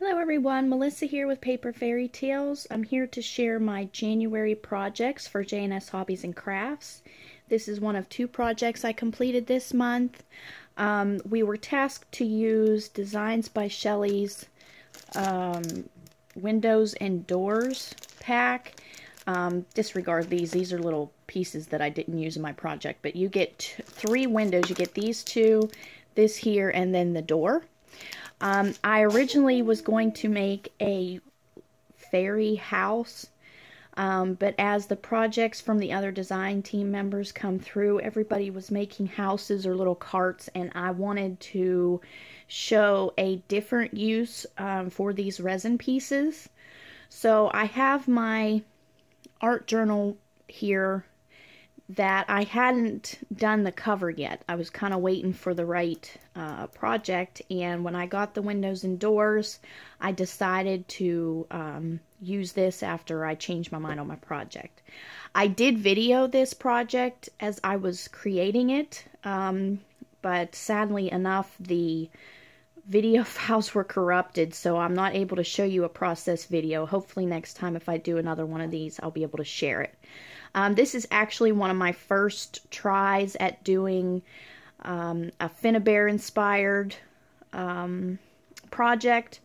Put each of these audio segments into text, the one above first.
Hello everyone, Melissa here with Paper Fairy Tales. I'm here to share my January projects for J&S Hobbies and Crafts. This is one of two projects I completed this month. We were tasked to use Designs by Shelley's Windows and Doors pack. Disregard these are little pieces that I didn't use in my project, but you get three windows. You get these two, this here, and then the door. I originally was going to make a fairy house, but as the projects from the other design team members come through, everybody was making houses or little carts, and I wanted to show a different use for these resin pieces. So I have my art journal here that I hadn't done the cover yet. I was kind of waiting for the right project, and when I got the windows and doors, I decided to use this after I changed my mind on my project. I did video this project as I was creating it, but sadly enough, the video files were corrupted, so I'm not able to show you a process video. Hopefully next time if I do another one of these, I'll be able to share it. This is actually one of my first tries at doing a Finnebear inspired project.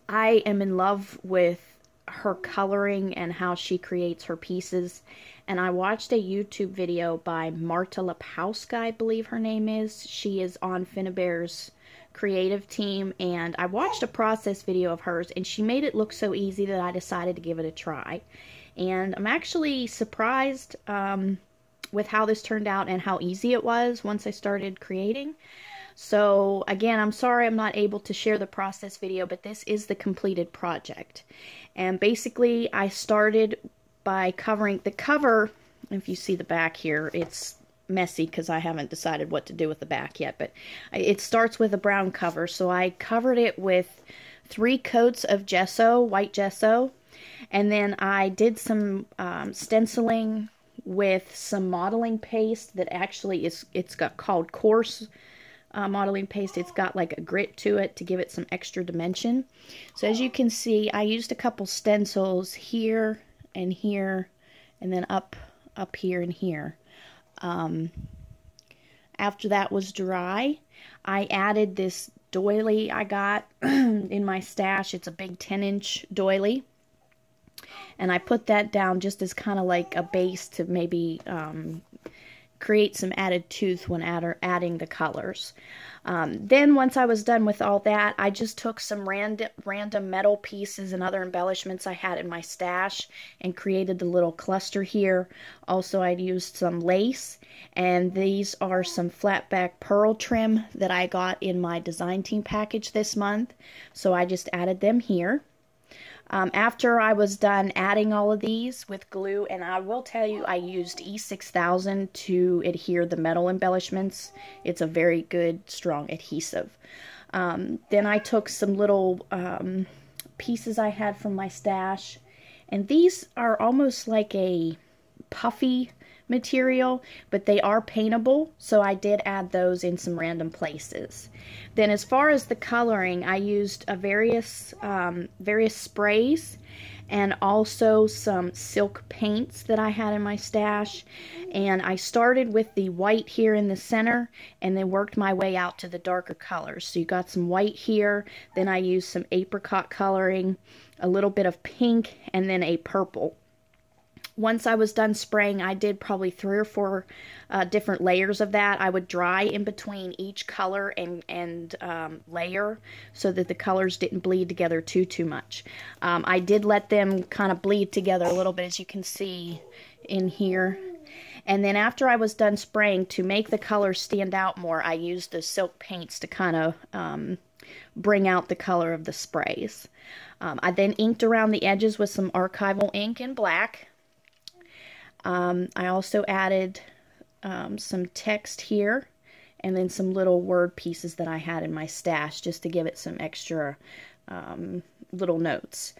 I am in love with her coloring and how she creates her pieces, and I watched a YouTube video by Marta Lepowska, I believe her name is. She is on Finnebear's creative team, and I watched a process video of hers, and she made it look so easy that I decided to give it a try. And I'm actually surprised with how this turned out and how easy it was once I started creating. So again, I'm sorry I'm not able to share the process video, but this is the completed project. And basically I started by covering the cover. If you see the back here, it's messy because I haven't decided what to do with the back yet, but it starts with a brown cover. So I covered it with 3 coats of gesso, white gesso. And then I did some stenciling with some modeling paste that actually it's got called coarse modeling paste. It's got like a grit to it to give it some extra dimension. So as you can see, I used a couple stencils here, and then up here and here. After that was dry, I added this doily I got in my stash. It's a big 10-inch doily. And I put that down just as kind of like a base to maybe create some added tooth when adding the colors. Then once I was done with all that, I just took some random metal pieces and other embellishments I had in my stash and created the little cluster here. Also, I used some lace, and these are some flat back pearl trim that I got in my design team package this month. So I just added them here. After I was done adding all of these with glue, and I will tell you I used E6000 to adhere the metal embellishments. It's a very good, strong adhesive. Then I took some little pieces I had from my stash, and these are almost like a puffy material, but they are paintable, so I did add those in some random places. Then as far as the coloring, I used various sprays and also some silk paints that I had in my stash, and I started with the white here in the center and then worked my way out to the darker colors. So you got some white here, then I used some apricot coloring, a little bit of pink, and then a purple. Once I was done spraying, I did probably 3 or 4 different layers of that. I would dry in between each color and layer so that the colors didn't bleed together too much. I did let them kind of bleed together a little bit, as you can see in here. And then after I was done spraying, to make the colors stand out more, I used the silk paints to kind of bring out the color of the sprays. I then inked around the edges with some archival ink in black. I also added some text here, and then some little word pieces that I had in my stash just to give it some extra little notes.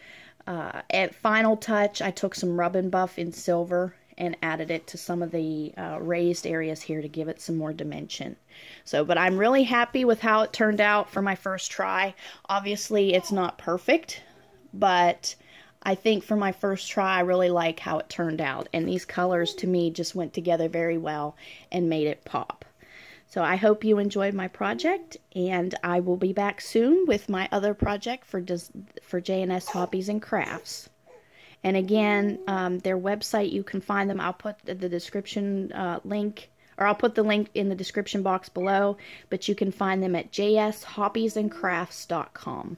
At final touch, I took some Rub and Buff in silver and added it to some of the raised areas here to give it some more dimension. So, but I'm really happy with how it turned out for my first try. Obviously, it's not perfect, but I think for my first try, I really like how it turned out. And these colors, to me, just went together very well and made it pop. So I hope you enjoyed my project, and I will be back soon with my other project for J&S Hobbies and Crafts. And again, their website, you can find them. I'll put the description link, or I'll put the link in the description box below, but you can find them at jshobbiesandcrafts.com.